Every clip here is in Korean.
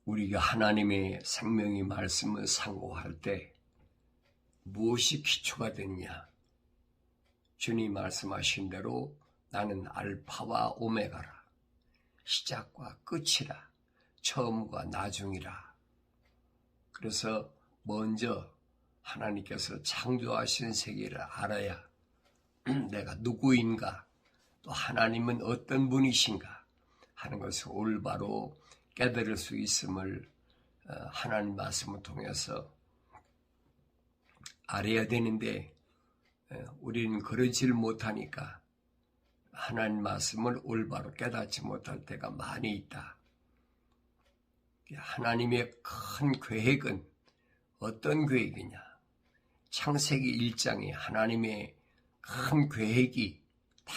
우리가 하나님의 생명의 말씀을 상고할 때 무엇이 기초가 되느냐? 주님 말씀하신 대로 나는 알파와 오메가라. 시작과 끝이라. 처음과 나중이라. 그래서 먼저 하나님께서 창조하신 세계를 알아야 내가 누구인가, 또 하나님은 어떤 분이신가 하는 것을 올바로 깨달을 수 있음을 하나님 말씀을 통해서 알아야 되는데 우리는 그러질 못하니까 하나님 말씀을 올바로 깨닫지 못할 때가 많이 있다. 하나님의 큰 계획은 어떤 계획이냐? 창세기 1장에 하나님의 큰 계획이 딱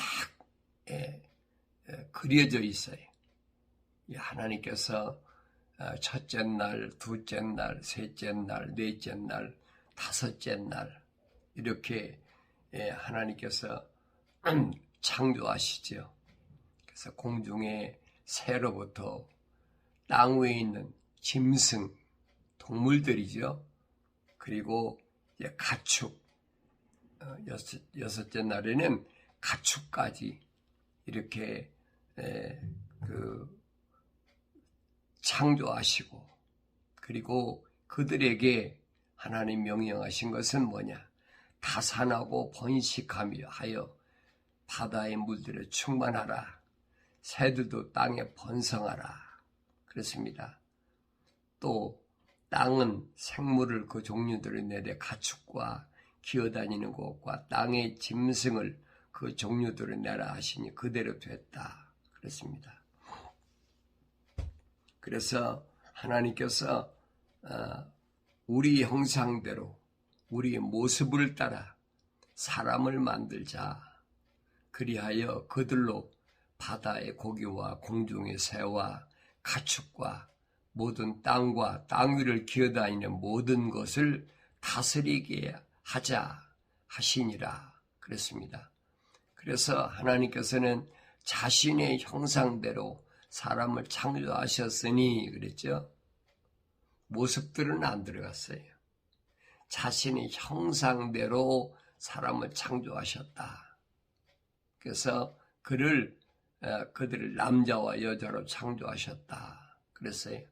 그려져 있어요. 하나님께서 첫째 날, 둘째 날, 셋째 날, 넷째 날, 다섯째 날 이렇게 하나님께서 창조하시죠. 그래서 공중의 새로부터 땅 위에 있는 짐승, 동물들이죠. 그리고 가축, 여섯째 날에는 가축까지 이렇게 창조하시고, 그리고 그들에게 하나님 명령하신 것은 뭐냐? 다산하고 번식하며 하여 바다의 물들을 충만하라. 새들도 땅에 번성하라. 그렇습니다. 또 땅은 생물을 그 종류들을 내되 가축과 기어다니는 것과 땅의 짐승을 그 종류들을 내라 하시니 그대로 됐다. 그렇습니다. 그래서 하나님께서 우리 형상대로 우리의 모습을 따라 사람을 만들자. 그리하여 그들로 바다의 고기와 공중의 새와 가축과 모든 땅과 땅 위를 기어다니는 모든 것을 다스리게 하자 하시니라. 그랬습니다. 그래서 하나님께서는 자신의 형상대로 사람을 창조하셨으니 그랬죠. 모습들은 안 들어갔어요. 자신의 형상대로 사람을 창조하셨다. 그래서 그들을 남자와 여자로 창조하셨다. 그랬어요.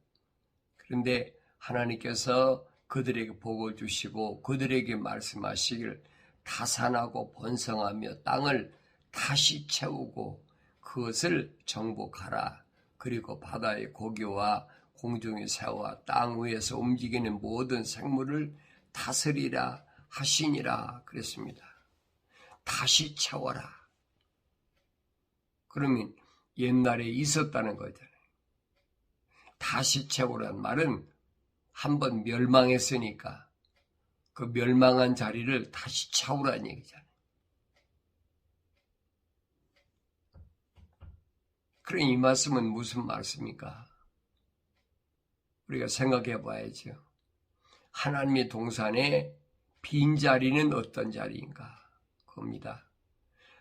그런데 하나님께서 그들에게 복을 주시고 그들에게 말씀하시길 다산하고 번성하며 땅을 다시 채우고 그것을 정복하라. 그리고 바다의 고기와 공중의 새와 땅 위에서 움직이는 모든 생물을 다스리라 하시니라 그랬습니다. 다시 채워라. 그러면 옛날에 있었다는 거잖아요. 다시 채우라는 말은 한번 멸망했으니까 그 멸망한 자리를 다시 채우라는 얘기잖아요. 그럼 이 말씀은 무슨 말씀입니까? 우리가 생각해 봐야죠. 하나님의 동산에 빈자리는 어떤 자리인가? 그겁니다.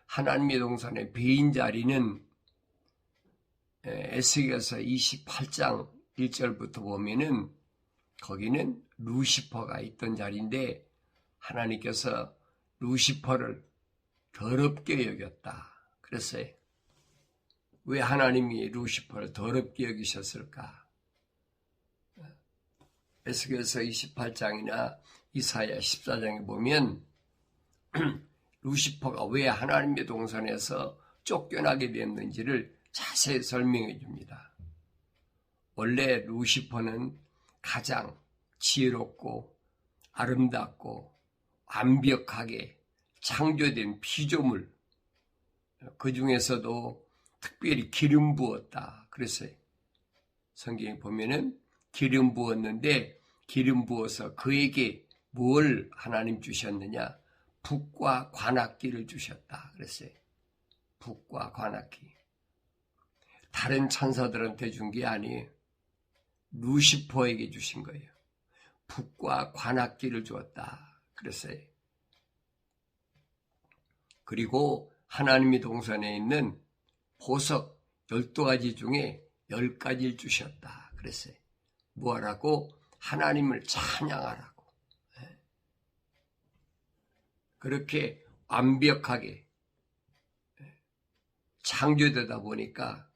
하나님의 동산의 빈 자리는 에스겔서 28장 1절부터 보면은 거기는 루시퍼가 있던 자리인데 하나님께서 루시퍼를 더럽게 여겼다. 그랬어요. 왜 하나님이 루시퍼를 더럽게 여기셨을까? 에스겔서 28장이나 이사야 14장에 보면 루시퍼가 왜 하나님의 동산에서 쫓겨나게 됐는지를 자세히 설명해 줍니다. 원래 루시퍼는 가장 지혜롭고 아름답고 완벽하게 창조된 피조물, 그 중에서도 특별히 기름 부었다. 그랬어요. 성경에 보면은 기름 부었는데 기름 부어서 그에게 뭘 하나님 주셨느냐? 북과 관악기를 주셨다. 그랬어요. 북과 관악기. 다른 천사들한테 준 게 아니에요. 루시퍼에게 주신 거예요. 북과 관악기를 주었다. 그랬어요. 그리고 하나님의 동산에 있는 보석 12가지 중에 10가지를 주셨다. 그랬어요. 뭐하라고? 하나님을 찬양하라고. 그렇게 완벽하게 창조되다 보니까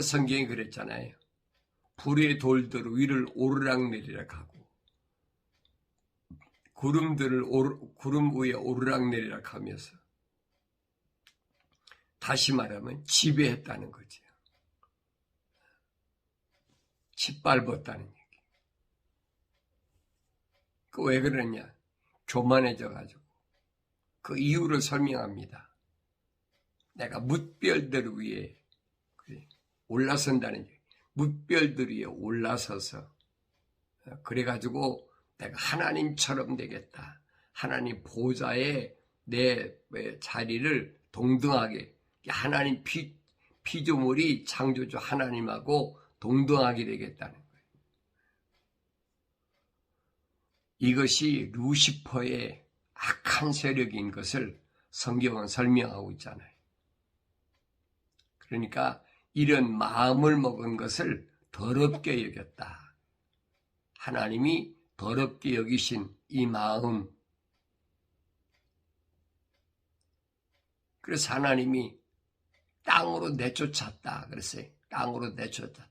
성경이 그랬잖아요. 불의 돌들 위를 오르락내리락 하고 구름 위에 오르락내리락 하면서 다시 말하면 지배했다는 거죠. 짓밟았다는 얘기. 그 왜 그러냐? 교만해져가지고 그 이유를 설명합니다. 내가 뭇별들 위에 올라선다는 얘기. 뭇별들 위에 올라서서 그래가지고 내가 하나님처럼 되겠다. 하나님 보좌에 내 자리를 동등하게 하나님 피조물이 창조주 하나님하고 동등하게 되겠다는 거예요. 이것이 루시퍼의 악한 세력인 것을 성경은 설명하고 있잖아요. 그러니까 이런 마음을 먹은 것을 더럽게 여겼다. 하나님이 더럽게 여기신 이 마음. 그래서 하나님이 땅으로 내쫓았다. 그랬어요. 땅으로 내쫓았다.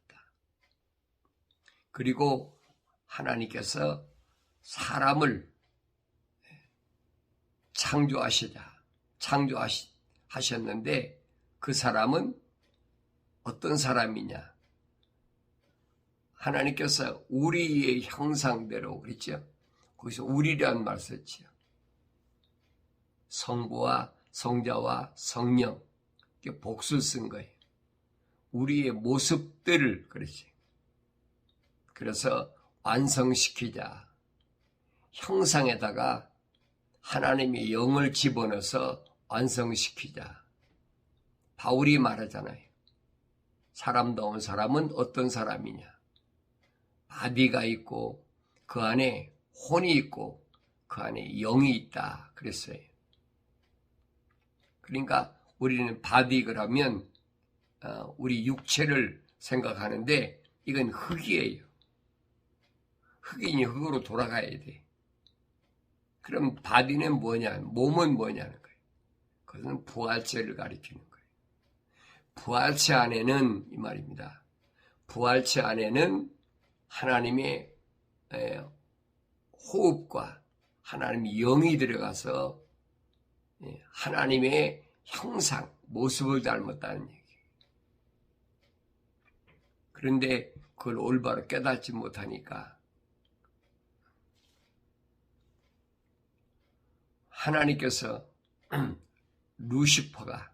그리고 하나님께서 사람을 창조하셨는데 그 사람은 어떤 사람이냐? 하나님께서 우리의 형상대로 그랬죠. 거기서 우리라는 말 썼지요. 성부와 성자와 성령 이렇게 복수를 쓴 거예요. 우리의 모습들을 그랬지. 그래서 완성시키자. 형상에다가 하나님의 영을 집어넣어서 완성시키자. 바울이 말하잖아요. 사람다운 사람은 어떤 사람이냐? 바디가 있고 그 안에 혼이 있고 그 안에 영이 있다 그랬어요. 그러니까 우리는 바디 그러면 우리 육체를 생각하는데 이건 흙이에요. 흙이니 흙으로 돌아가야 돼. 그럼 바디는 뭐냐? 몸은 뭐냐는 거예요. 그것은 부활체를 가리키는 거예요. 부활체 안에는 이 말입니다. 부활체 안에는 하나님의 호흡과 하나님의 영이 들어가서 하나님의 형상, 모습을 닮았다는 얘기. 그런데 그걸 올바로 깨닫지 못하니까 하나님께서 루시퍼가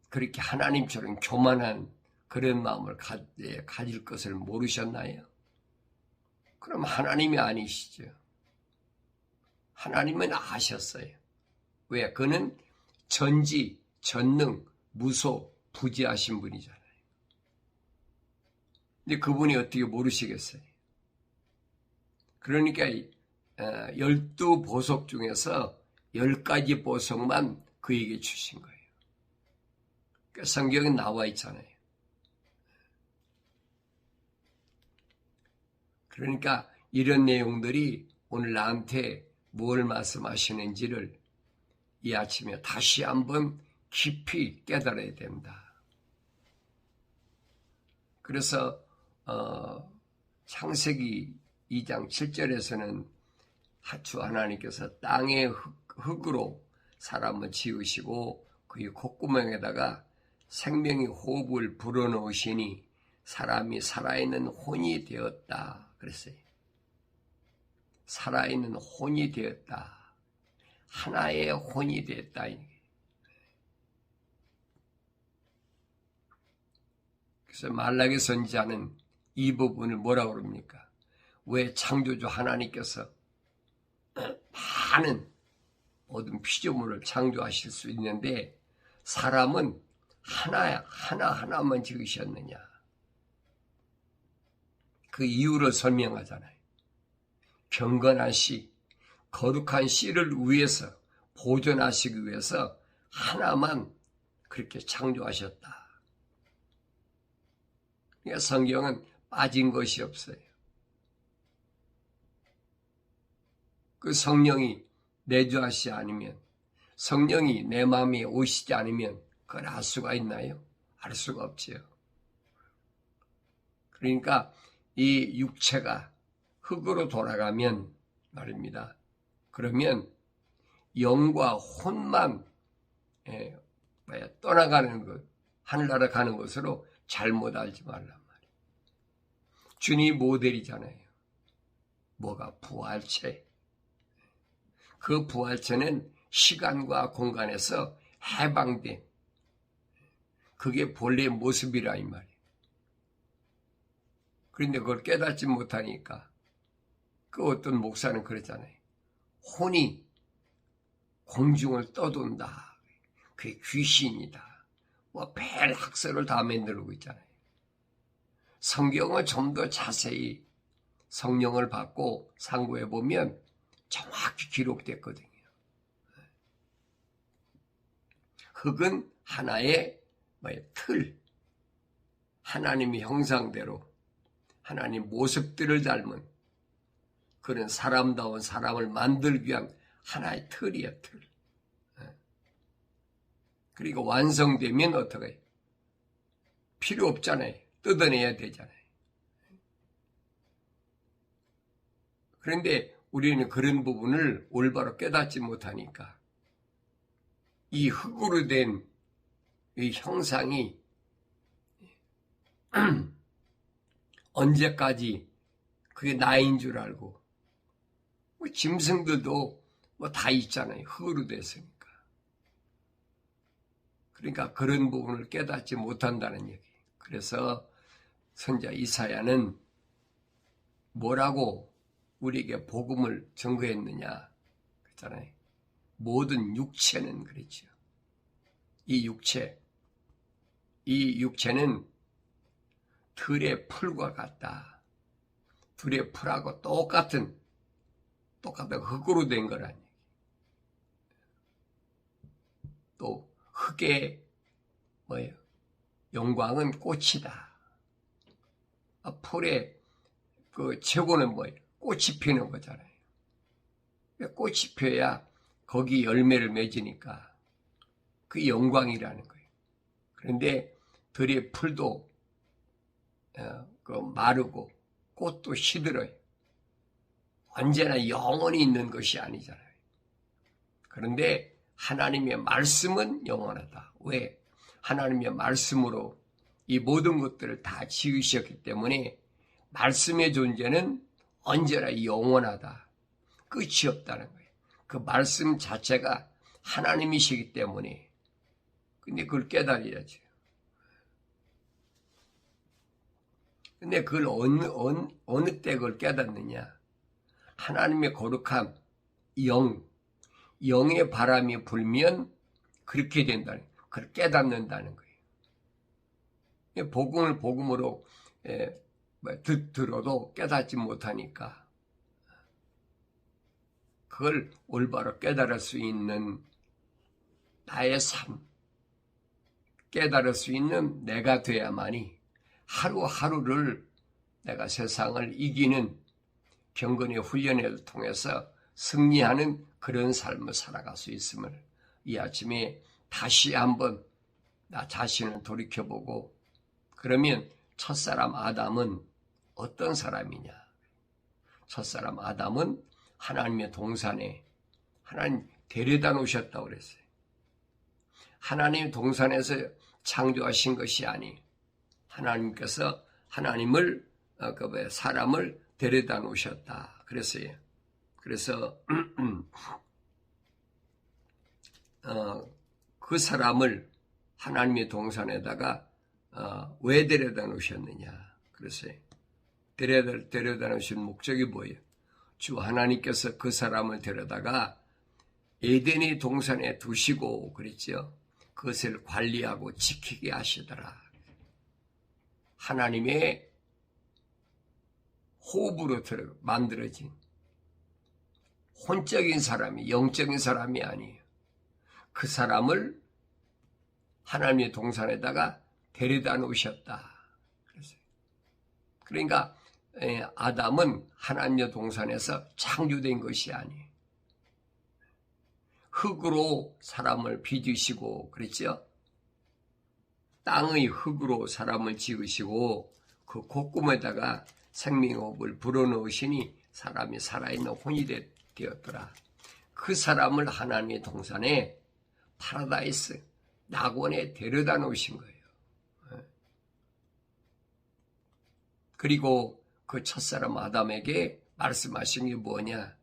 그렇게 하나님처럼 교만한 그런 마음을 가질 것을 모르셨나요? 그럼 하나님이 아니시죠. 하나님은 아셨어요. 왜? 그는 전지, 전능, 무소, 부지하신 분이잖아요. 근데 그분이 어떻게 모르시겠어요? 그러니까 12보석 중에서 10가지 보석만 그에게 주신 거예요. 그러니까 성경에 나와 있잖아요. 그러니까 이런 내용들이 오늘 나한테 뭘 말씀하시는지를 이 아침에 다시 한번 깊이 깨달아야 된다. 그래서 창세기 2장 7절에서는 주 하나님께서 땅의 흙으로 사람을 지으시고 그의 콧구멍에다가 생명의 호흡을 불어넣으시니 사람이 살아있는 혼이 되었다. 그랬어요. 살아있는 혼이 되었다. 하나의 혼이 되었다. 그래서 말라기 선지자는 이 부분을 뭐라고 그럽니까? 왜 창조주 하나님께서 많은 모든 피조물을 창조하실 수 있는데 사람은 하나만 지으셨느냐? 그 이유를 설명하잖아요. 경건한 씨, 거룩한 씨를 위해서 보존하시기 위해서 하나만 그렇게 창조하셨다. 그러니까 성경은 빠진 것이 없어요. 그 성령이 내주하시지 않으면, 성령이 내 마음에 오시지 않으면 그걸 알 수가 있나요? 알 수가 없지요. 그러니까 이 육체가 흙으로 돌아가면 말입니다. 그러면 영과 혼만 떠나가는 것, 하늘나라 가는 것으로 잘못 알지 말란 말이에요. 주님이 모델이잖아요. 뭐가? 부활체. 그 부활체는 시간과 공간에서 해방된, 그게 본래의 모습이라 이 말이에요. 그런데 그걸 깨닫지 못하니까 그 어떤 목사는 그러잖아요. 혼이 공중을 떠돈다. 그게 귀신이다. 뭐 별 학설을 다 만들고 있잖아요. 성경을 좀 더 자세히 성령을 받고 상고해 보면 정확히 기록됐거든요. 흙은 하나의 틀, 하나님의 형상대로 하나님 모습들을 닮은 그런 사람다운 사람을 만들기 위한 하나의 틀이에요, 틀. 그리고 완성되면 어떻게 해요? 필요 없잖아요. 뜯어내야 되잖아요. 그런데 우리는 그런 부분을 올바로 깨닫지 못하니까 이 흙으로 된 이 형상이 언제까지 그게 나인 줄 알고, 짐승들도 다 있잖아요. 흙으로 됐으니까. 그러니까 그런 부분을 깨닫지 못한다는 얘기. 그래서 선지자 이사야는 뭐라고 우리에게 복음을 증거했느냐 그랬잖아요. 모든 육체는 그랬죠. 이 육체는 들의 풀과 같다. 들의 풀하고 똑같은 흙으로 된 거라니. 또 흙의 영광은 꽃이다. 풀의 그 최고는 꽃이 피는 거잖아요. 꽃이 피어야 거기 열매를 맺으니까 그 영광이라는 거예요. 그런데 들의 풀도 마르고 꽃도 시들어요. 언제나 영원히 있는 것이 아니잖아요. 그런데 하나님의 말씀은 영원하다. 왜? 하나님의 말씀으로 이 모든 것들을 다 지으셨기 때문에 말씀의 존재는 언제나 영원하다. 끝이 없다는 거예요. 그 말씀 자체가 하나님이시기 때문에. 근데 그걸 깨달아야죠. 근데 그걸 어느 때 그걸 깨닫느냐? 하나님의 거룩함, 영의 바람이 불면 그렇게 된다는, 그걸 깨닫는다는 거예요. 복음을 복음으로 들어도 깨닫지 못하니까 그걸 올바로 깨달을 수 있는 나의 삶, 깨달을 수 있는 내가 돼야만이 하루하루를 내가 세상을 이기는 경건의 훈련을 통해서 승리하는 그런 삶을 살아갈 수 있음을 이 아침에 다시 한번 나 자신을 돌이켜보고, 그러면 첫사람 아담은 어떤 사람이냐? 첫사람 아담은 하나님의 동산에 하나님 데려다 놓으셨다고 그랬어요. 하나님의 동산에서 창조하신 것이 아니, 하나님께서 사람을 데려다 놓으셨다 그랬어요. 그래서 그 사람을 하나님의 동산에다가 왜 데려다 놓으셨느냐 그랬어요. 데려다 놓으신 목적이 뭐예요? 주 하나님께서 그 사람을 데려다가 에덴의 동산에 두시고 그랬죠. 그것을 관리하고 지키게 하시더라. 하나님의 호흡으로 만들어진 혼적인 사람이, 영적인 사람이 아니에요. 그 사람을 하나님의 동산에다가 데려다 놓으셨다. 그래서 그러니까 아담은 하나님의 동산에서 창조된 것이 아니에요. 흙으로 사람을 빚으시고 그랬죠. 땅의 흙으로 사람을 지으시고 그 콧구멍에다가 생명호흡을 불어넣으시니 사람이 살아있는 혼이 되었더라. 그 사람을 하나님의 동산에 파라다이스, 낙원에 데려다 놓으신 거예요. 그리고 그 첫사람 아담에게 말씀하신 게 뭐냐?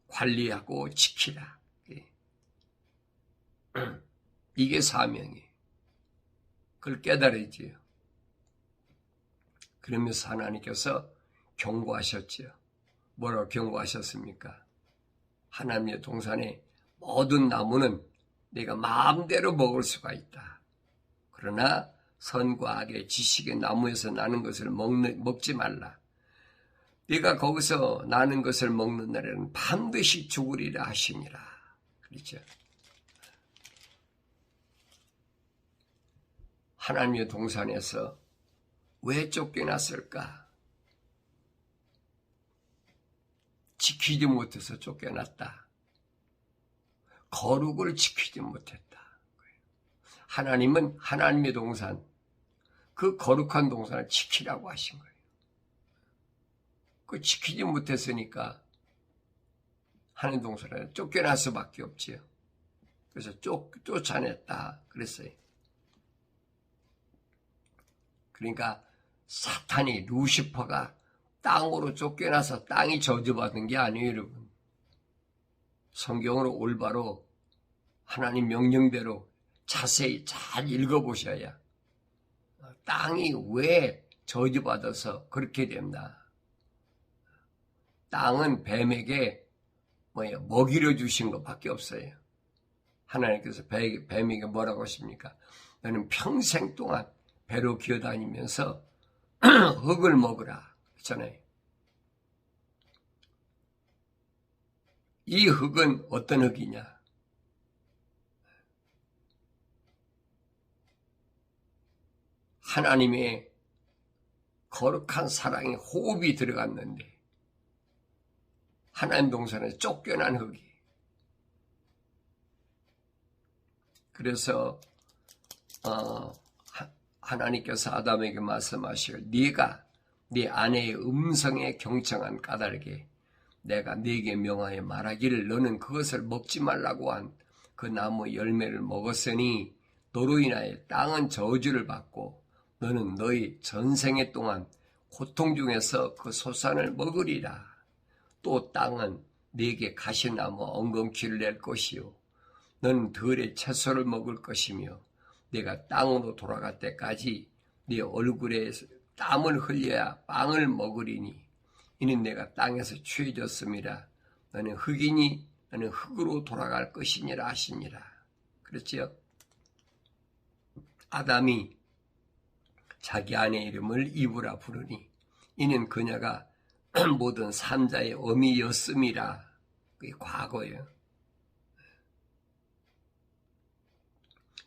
관리하고 지키라. 이게 사명이에요. 그걸 깨달아야지요. 그러면서 하나님께서 경고하셨지요. 뭐라고 경고하셨습니까? 하나님의 동산에 모든 나무는 내가 마음대로 먹을 수가 있다. 그러나 선과 악의 지식의 나무에서 나는 것을 먹지 말라. 네가 거기서 나는 것을 먹는 날에는 반드시 죽으리라 하시니라. 그렇죠? 하나님의 동산에서 왜 쫓겨났을까? 지키지 못해서 쫓겨났다. 거룩을 지키지 못했다. 하나님은 하나님의 동산, 그 거룩한 동산을 지키라고 하신 거예요. 그 지키지 못했으니까 하나님 동산에 쫓겨날 수밖에 없지요. 그래서 쫓아냈다 그랬어요. 그러니까 사탄이, 루시퍼가 땅으로 쫓겨나서 땅이 저주받은 게 아니에요, 여러분. 성경으로 올바로 하나님 명령대로 자세히 잘 읽어보셔야 땅이 왜 저주받아서 그렇게 됐나. 땅은 뱀에게 먹이려 주신 것밖에 없어요. 하나님께서 뱀에게 뭐라고 하십니까? 너는 평생 동안 배로 기어다니면서 흙을 먹으라. 그렇잖아요. 이 흙은 어떤 흙이냐? 하나님의 거룩한 사랑의 호흡이 들어갔는데 하나님 동산에 쫓겨난 흙이. 그래서 하나님께서 아담에게 말씀하시고 네가 네 아내의 음성에 경청한 까닭에 내가 네게 명하여 말하기를 너는 그것을 먹지 말라고 한 그 나무 열매를 먹었으니 너로 인하여 땅은 저주를 받고 너는 너희 전생애 동안 고통 중에서 그 소산을 먹으리라. 또 땅은 네게 가시나무 엉겅퀴를 낼 것이요 너는 들의 채소를 먹을 것이며 네가 땅으로 돌아갈 때까지 네 얼굴에 땀을 흘려야 빵을 먹으리니 이는 내가 땅에서 취해졌음이라. 너는 흙이니 너는 흙으로 돌아갈 것이니라 하시니라. 그렇지요? 아담이 자기 아내의 이름을 이브라 부르니 이는 그녀가 모든 산자의 어미였음이라. 그게 과거예요.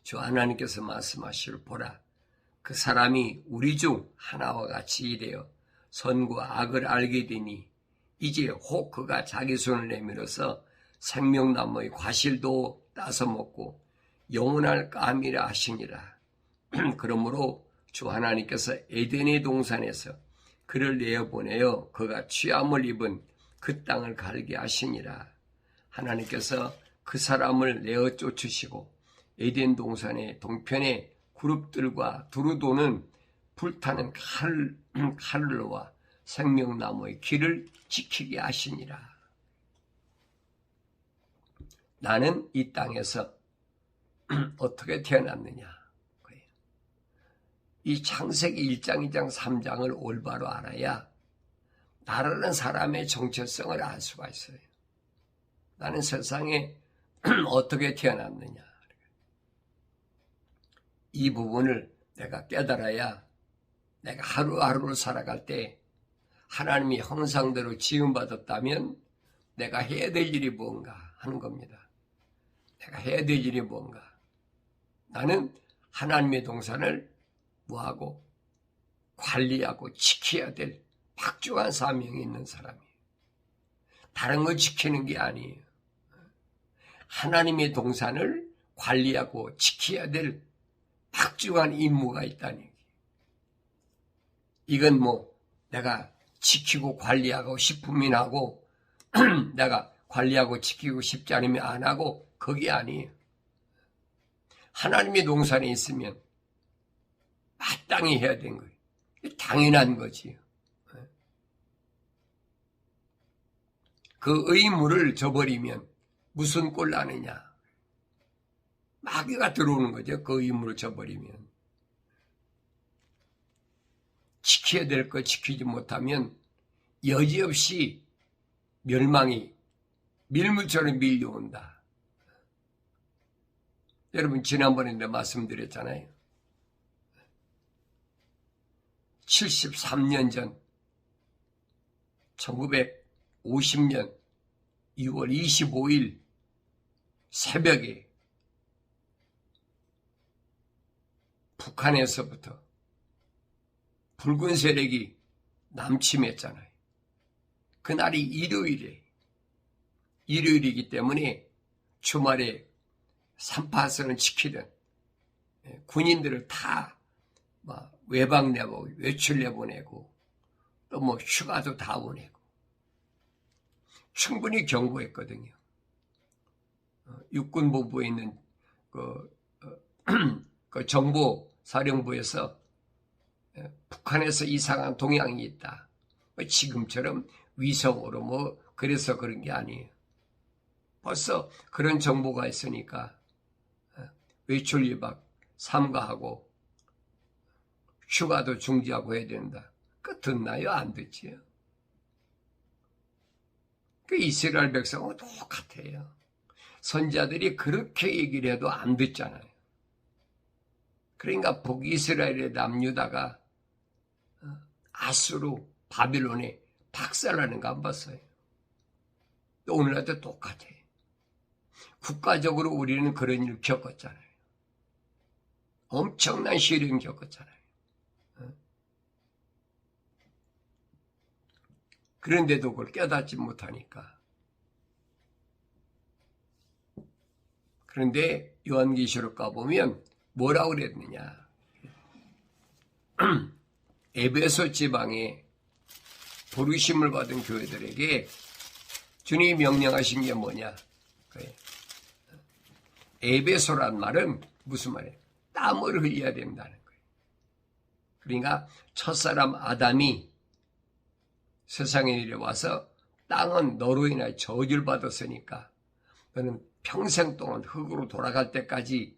주 하나님께서 말씀하시길 보라. 그 사람이 우리 중 하나와 같이 이래요. 선과 악을 알게 되니 이제 혹 그가 자기 손을 내밀어서 생명나무의 과실도 따서 먹고 영원할 까미라 하시니라. 그러므로 주 하나님께서 에덴의 동산에서 그를 내어보내어 그가 취함을 입은 그 땅을 갈게 하시니라. 하나님께서 그 사람을 내어 쫓으시고 에덴 동산의 동편에 그룹들과 두루 도는 불타는 칼로와 생명나무의 길을 지키게 하시니라. 나는 이 땅에서 어떻게 태어났느냐. 이 창세기 1장, 2장, 3장을 올바로 알아야 나라는 사람의 정체성을 알 수가 있어요. 나는 세상에 어떻게 태어났느냐. 이 부분을 내가 깨달아야 내가 하루하루를 살아갈 때 하나님이 형상대로 지음받았다면 내가 해야 될 일이 뭔가 하는 겁니다. 내가 해야 될 일이 뭔가. 나는 하나님의 동산을 뭐하고 관리하고 지켜야 될 박중한 사명이 있는 사람이에요. 다른 거 지키는 게 아니에요. 하나님의 동산을 관리하고 지켜야 될 박중한 임무가 있다는 얘기예요. 이건 뭐 내가 지키고 관리하고 싶으면 하고 내가 관리하고 지키고 싶지 않으면 안 하고 그게 아니에요. 하나님의 동산에 있으면 마땅히 해야 되는 거예요. 당연한 거지요. 그 의무를 저버리면 무슨 꼴 나느냐. 마귀가 들어오는 거죠. 그 의무를 저버리면. 지켜야 될 거 지키지 못하면 여지없이 멸망이 밀물처럼 밀려온다. 여러분 지난번에 내가 말씀드렸잖아요. 73년 전 1950년 2월 25일 새벽에 북한에서부터 붉은 세력이 남침했잖아요. 그날이 일요일이기 때문에 주말에 3파선을 지키던 군인들을 다 외박 내보고 외출 내보내고 또 뭐 휴가도 다 보내고 충분히 경고했거든요. 육군본부에 있는 그 정보사령부에서 북한에서 이상한 동향이 있다. 지금처럼 위성으로 뭐 그래서 그런 게 아니에요. 벌써 그런 정보가 있으니까 외출 예방 삼가하고 휴가도 중지하고 해야 된다. 그 듣나요? 안 듣지요? 그 이스라엘 백성은 똑같아요. 선자들이 그렇게 얘기를 해도 안 듣잖아요. 그러니까 북이스라엘의 남유다가 아수르, 바빌론에 박살나는 거 안 봤어요. 또 오늘날도 똑같아요. 국가적으로 우리는 그런 일을 겪었잖아요. 엄청난 시련 겪었잖아요. 그런데도 그걸 깨닫지 못하니까. 그런데 요한계시록 가보면 뭐라고 그랬느냐. 에베소 지방에 부르심을 받은 교회들에게 주님이 명령하신 게 뭐냐. 에베소란 말은 무슨 말이에요? 땀을 흘려야 된다는 거예요. 그러니까 첫사람 아담이 세상에 내려와서 땅은 너로 인하여 저주를 받았으니까 너는 평생 동안 흙으로 돌아갈 때까지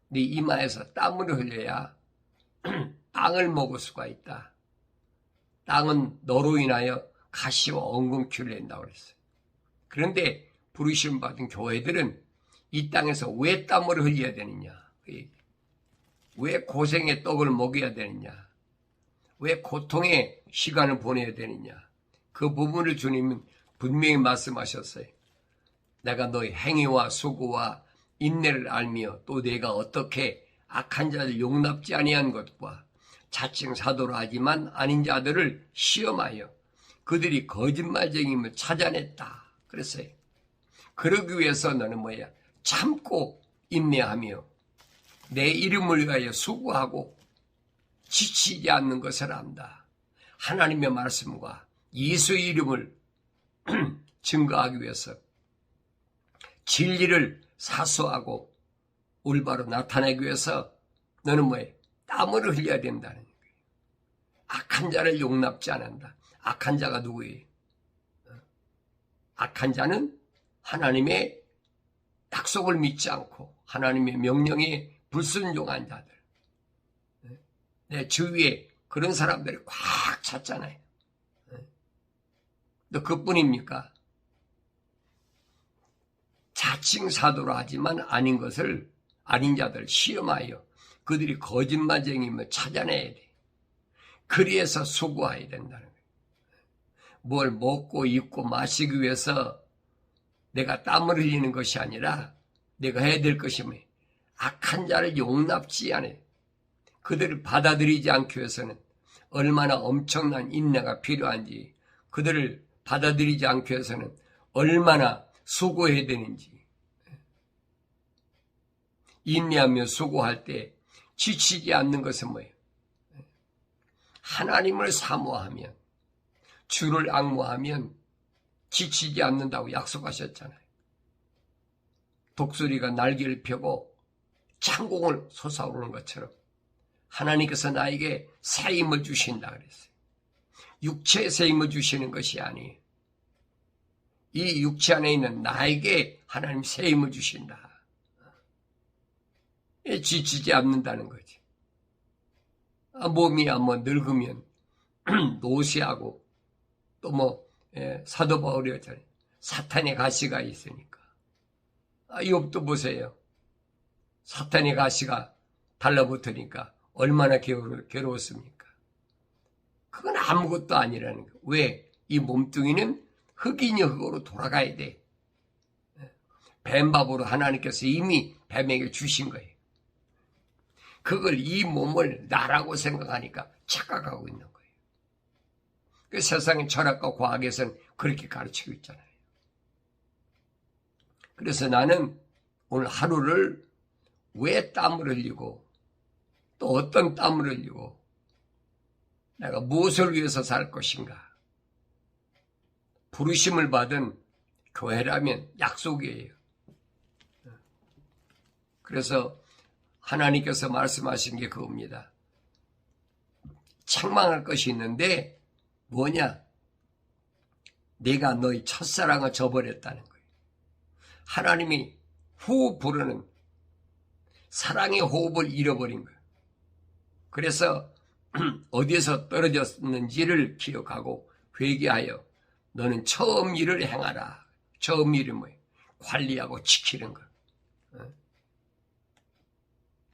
네 이마에서 땀을 흘려야 땅을 먹을 수가 있다. 땅은 너로 인하여 가시와 엉겅퀴를 낸다고 그랬어요. 그런데 부르심 받은 교회들은 이 땅에서 왜 땀을 흘려야 되느냐? 왜 고생의 떡을 먹여야 되느냐? 왜 고통의 시간을 보내야 되느냐? 그 부분을 주님은 분명히 말씀하셨어요. 내가 너의 행위와 수고와 인내를 알며 또 내가 어떻게 악한 자를 용납지 아니한 것과 자칭 사도로 하지만 아닌 자들을 시험하여 그들이 거짓말쟁임을 찾아냈다. 그랬어요. 그러기 위해서 너는 뭐야? 참고 인내하며 내 이름을 위하여 수고하고 지치지 않는 것을 안다. 하나님의 말씀과 예수의 이름을 증거하기 위해서 진리를 사수하고 올바로 나타내기 위해서 너는 뭐해? 땀을 흘려야 된다는 거예요. 악한 자를 용납지 않는다. 악한 자가 누구예요? 악한 자는 하나님의 약속을 믿지 않고 하나님의 명령에 불순종한 자들. 내 주위에 그런 사람들이 꽉 찼잖아요. 또 그뿐입니까? 자칭 사도로 하지만 아닌 것을 아닌 자들 시험하여 그들이 거짓말쟁임을 찾아내야 돼. 그리해서 수고해야 된다는 거예요. 뭘 먹고 입고 마시기 위해서 내가 땀을 흘리는 것이 아니라 내가 해야 될 것이 뭐예요? 악한 자를 용납지 않아요. 그들을 받아들이지 않기 위해서는 얼마나 엄청난 인내가 필요한지, 그들을 받아들이지 않기 위해서는 얼마나 수고해야 되는지. 인내하며 수고할 때 지치지 않는 것은 뭐예요? 하나님을 사모하면, 주를 앙모하면 지치지 않는다고 약속하셨잖아요. 독수리가 날개를 펴고 창공을 솟아오르는 것처럼 하나님께서 나에게 새 힘을 주신다 그랬어요. 육체의 새 힘을 주시는 것이 아니에요. 이 육체 안에 있는 나에게 하나님 새 힘을 주신다. 지치지 않는다는 거지. 몸이 한번 늙으면 노쇠하고 또 사도 바울이 했잖아요. 사탄의 가시가 있으니까. 욥도 보세요. 사탄의 가시가 달라붙으니까 얼마나 괴로웠습니까? 그건 아무것도 아니라는 거예요. 왜? 이 몸뚱이는 흙이니 흙으로 돌아가야 돼. 뱀밥으로 하나님께서 이미 뱀에게 주신 거예요. 그걸 이 몸을 나라고 생각하니까 착각하고 있는 거예요. 그 세상의 철학과 과학에서는 그렇게 가르치고 있잖아요. 그래서 나는 오늘 하루를 왜 땀을 흘리고 또 어떤 땀을 흘리고 내가 무엇을 위해서 살 것인가. 부르심을 받은 교회라면 약속이에요. 그래서 하나님께서 말씀하신 게 그겁니다. 책망할 것이 있는데 뭐냐? 내가 너희 첫사랑을 저버렸다는 거예요. 하나님이 호흡 부르는 사랑의 호흡을 잃어버린 거예요. 그래서 어디에서 떨어졌는지를 기억하고 회개하여 너는 처음 일을 행하라. 처음 일이 뭐예요? 관리하고 지키는 거.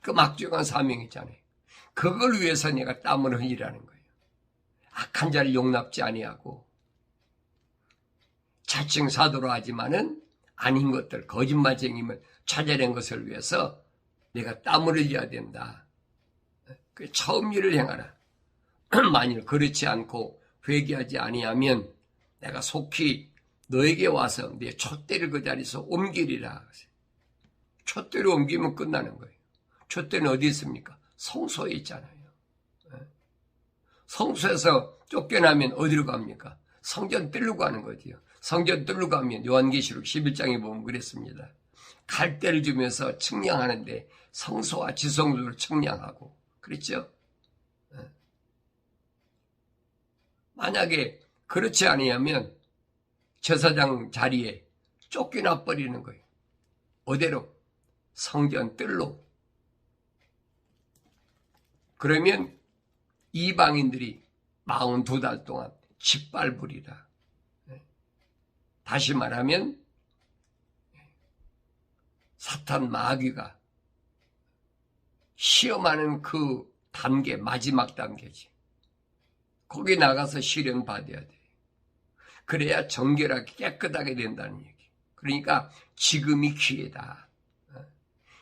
그 막중한 사명이 있잖아요. 그걸 위해서 내가 땀을 흘리라는 거예요. 악한 자를 용납지 아니하고 자칭 사도로 하지만은 아닌 것들, 거짓말쟁임을 찾아낸 것을 위해서 내가 땀을 흘려야 된다. 그 처음 일을 행하라. 만일 그렇지 않고 회개하지 아니하면 내가 속히 너에게 와서 내 촛대를 그 자리에서 옮기리라. 촛대를 옮기면 끝나는 거예요. 촛대는 어디 있습니까? 성소에 있잖아요. 성소에서 쫓겨나면 어디로 갑니까? 성전 뜰로 가는 거지요. 성전 뜰로 가면 요한계시록 11장에 보면 그랬습니다. 갈대를 주면서 측량하는데 성소와 지성소를 측량하고 그랬죠. 만약에 그렇지 아니하면 제사장 자리에 쫓겨나 버리는 거예요. 어디로? 성전 뜰로. 그러면 이방인들이 42달 동안 짓밟으리라. 다시 말하면 사탄 마귀가 시험하는 그 단계, 마지막 단계지. 거기 나가서 시련 받아야 돼. 그래야 정결하게 깨끗하게 된다는 얘기. 그러니까 지금이 기회다.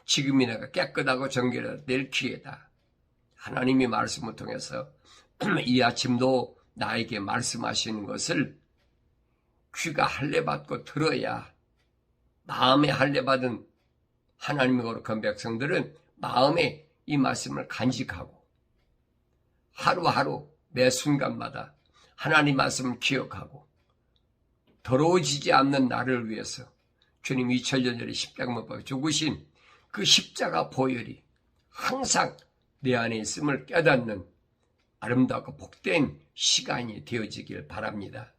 지금이 내가 깨끗하고 정결하게 될 기회다. 하나님이 말씀을 통해서 이 아침도 나에게 말씀하시는 것을 귀가 할례받고 들어야 마음에 할례받은 하나님의 거룩한 백성들은 마음에 이 말씀을 간직하고 하루하루 매 순간마다 하나님 말씀을 기억하고 더러워지지 않는 나를 위해서 주님 2000년 전에 십자가못 박혀 죽으신 그 십자가 보혈이 항상 내 안에 있음을 깨닫는 아름답고 복된 시간이 되어지길 바랍니다.